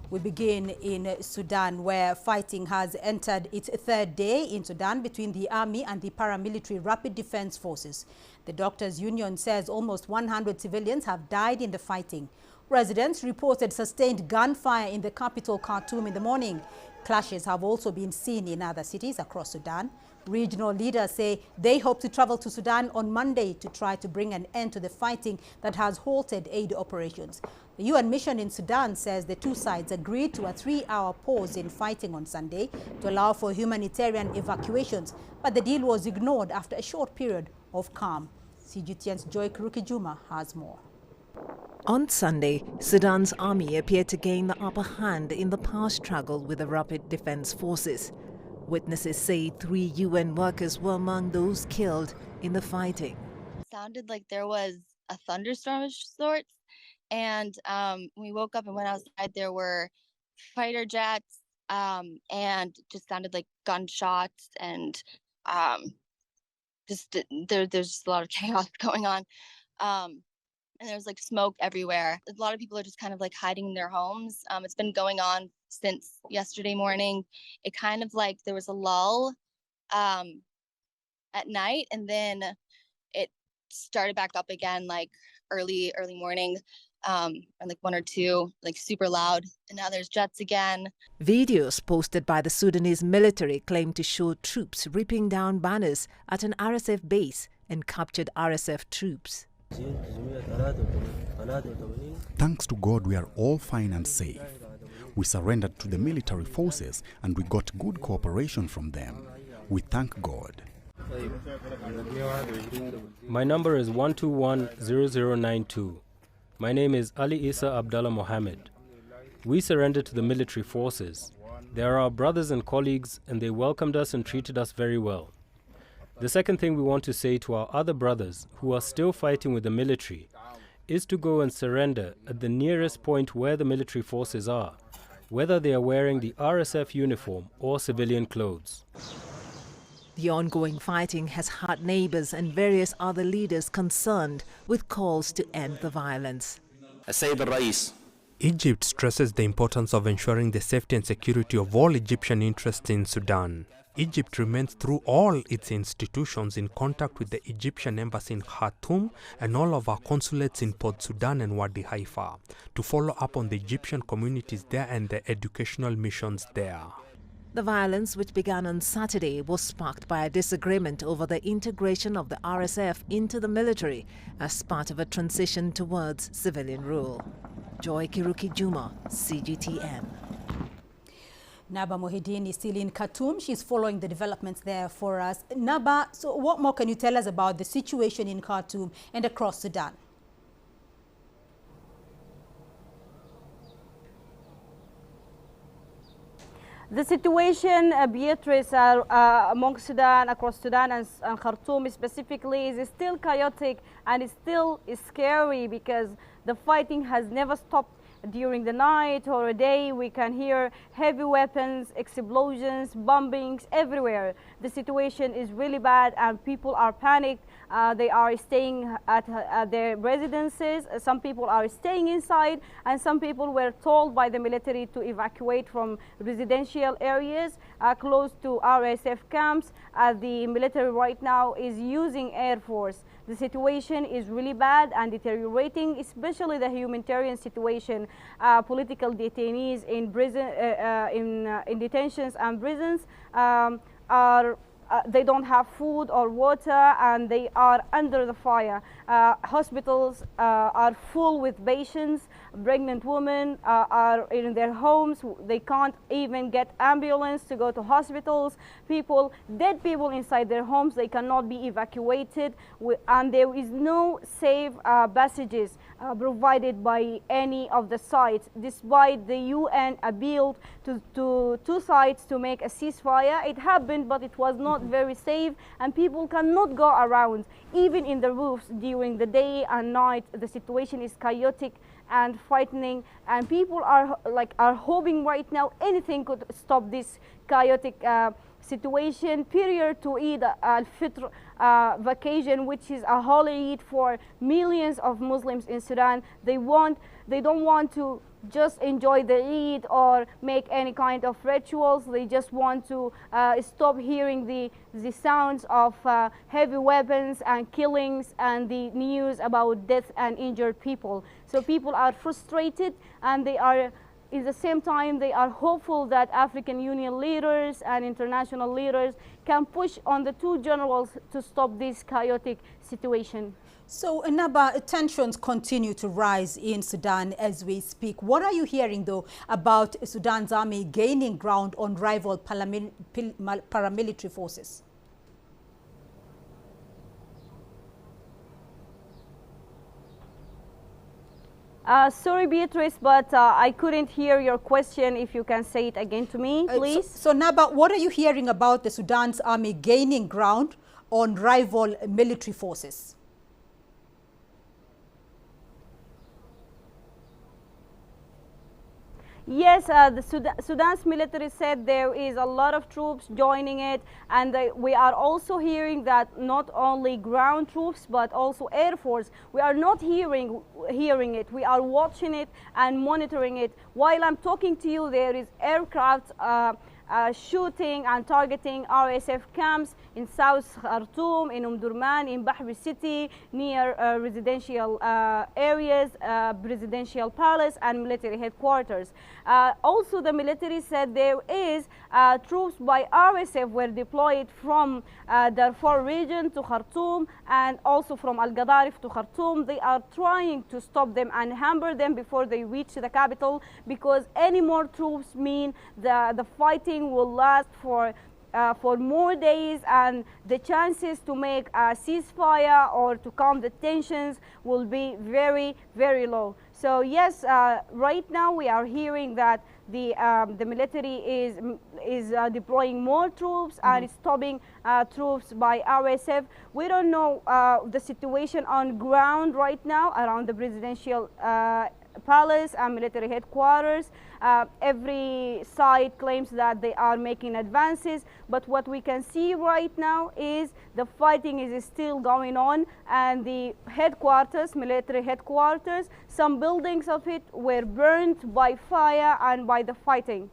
We begin in Sudan, where fighting has entered its third day in Sudan between the army and the paramilitary Rapid Defense Forces. The Doctors' Union says almost 100 civilians have died in the fighting. Residents reported sustained gunfire in the capital, Khartoum, in the morning. Clashes have also been seen in other cities across Sudan. Regional leaders say they hope to travel to Sudan on Monday to try to bring an end to the fighting that has halted aid operations. The UN mission in Sudan says the two sides agreed to a 3-hour pause in fighting on Sunday to allow for humanitarian evacuations, but the deal was ignored after a short period of calm. CGTN's Joy Kurukijuma has more. On Sunday, Sudan's army appeared to gain the upper hand in the power struggle with the Rapid Defense Forces. Witnesses say 3 UN workers were among those killed in the fighting. It sounded like there was a thunderstorm of sorts, and when we woke up and went outside, there were fighter jets, and just sounded like gunshots, and there's just a lot of chaos going on. And there's like smoke everywhere. A lot of people are just kind of like hiding in their homes. It's been going on since yesterday morning. It kind of like there was a lull at night, and then it started back up again like early morning, and like 1 or 2, like super loud. And now there's jets again. Videos posted by the Sudanese military claim to show troops ripping down banners at an RSF base and captured RSF troops. Thanks to God, we are all fine and safe. We surrendered to the military forces and we got good cooperation from them. We thank God. My number is 121-0092. My name is Ali Isa Abdullah Mohammed. We surrendered to the military forces. They are our brothers and colleagues, and they welcomed us and treated us very well. The second thing we want to say to our other brothers who are still fighting with the military is to go and surrender at the nearest point where the military forces are, whether they are wearing the RSF uniform or civilian clothes. The ongoing fighting has had neighbors and various other leaders concerned with calls to end the violence. Egypt stresses the importance of ensuring the safety and security of all Egyptian interests in Sudan. Egypt remains through all its institutions in contact with the Egyptian embassy in Khartoum and all of our consulates in Port Sudan and Wadi Haifa to follow up on the Egyptian communities there and the educational missions there. The violence, which began on Saturday, was sparked by a disagreement over the integration of the RSF into the military as part of a transition towards civilian rule. Joy Kurukijuma, CGTN. Naba Mohideen is still in Khartoum. She's following the developments there for us. Naba, so what more can you tell us about the situation in Khartoum and across Sudan? The situation, Beatrice, among Sudan, across Sudan and Khartoum specifically, is still chaotic and is still scary because the fighting has never stopped. During the night or a day, we can hear heavy weapons, explosions, bombings everywhere. The situation is really bad and people are panicked. They are staying at their residences. Some people are staying inside, and some people were told by the military to evacuate from residential areas close to RSF camps. The military right now is using Air Force. The situation is really bad and deteriorating, especially the humanitarian situation. Political detainees in prison, in detentions and prisons they don't have food or water, and they are under the fire. Hospitals are full with patients. Pregnant women are in their homes. They can't even get ambulance to go to hospitals. Dead people inside their homes, they cannot be evacuated, and there is no safe passages provided by any of the sides. Despite the UN appealed to two sides to make a ceasefire, it happened, but it was not very safe, and people cannot go around, even in the roofs during the day and night. The situation is chaotic and frightening, and people are hoping right now anything could stop this chaotic situation prior to Eid al-Fitr vacation, which is a holy Eid for millions of Muslims in Sudan. They don't want to just enjoy the Eid or make any kind of rituals. They just want to stop hearing the sounds of heavy weapons and killings and the news about death and injured people. So people are frustrated, and they are, at the same time, they are hopeful that African Union leaders and international leaders can push on the two generals to stop this chaotic situation. So, Naba, tensions continue to rise in Sudan as we speak. What are you hearing, though, about Sudan's army gaining ground on rival paramilitary forces? Sorry, Beatrice, but I couldn't hear your question. If you can say it again to me, please. So, Naba, what are you hearing about the Sudan's army gaining ground on rival military forces? Yes, the Sudan's military said there is a lot of troops joining it, and we are also hearing that not only ground troops but also air force. We are not hearing it. We are watching it and monitoring it. While I'm talking to you, there is aircraft shooting and targeting RSF camps in South Khartoum, in Durman, in Bahri City, near residential areas, presidential palace and military headquarters. Also, the military said there is troops by RSF were deployed from Darfur region to Khartoum and also from Al-Gadarif to Khartoum. They are trying to stop them and hamper them before they reach the capital, because any more troops mean the fighting will last for more days, and the chances to make a ceasefire or to calm the tensions will be very, very low. So yes, right now we are hearing that the military is deploying more troops and stopping troops by RSF. We don't know the situation on ground right now around the presidential palace and military headquarters. Every side claims that they are making advances, but what we can see right now is the fighting is still going on, and the headquarters, military headquarters, some buildings of it were burned by fire and by the fighting.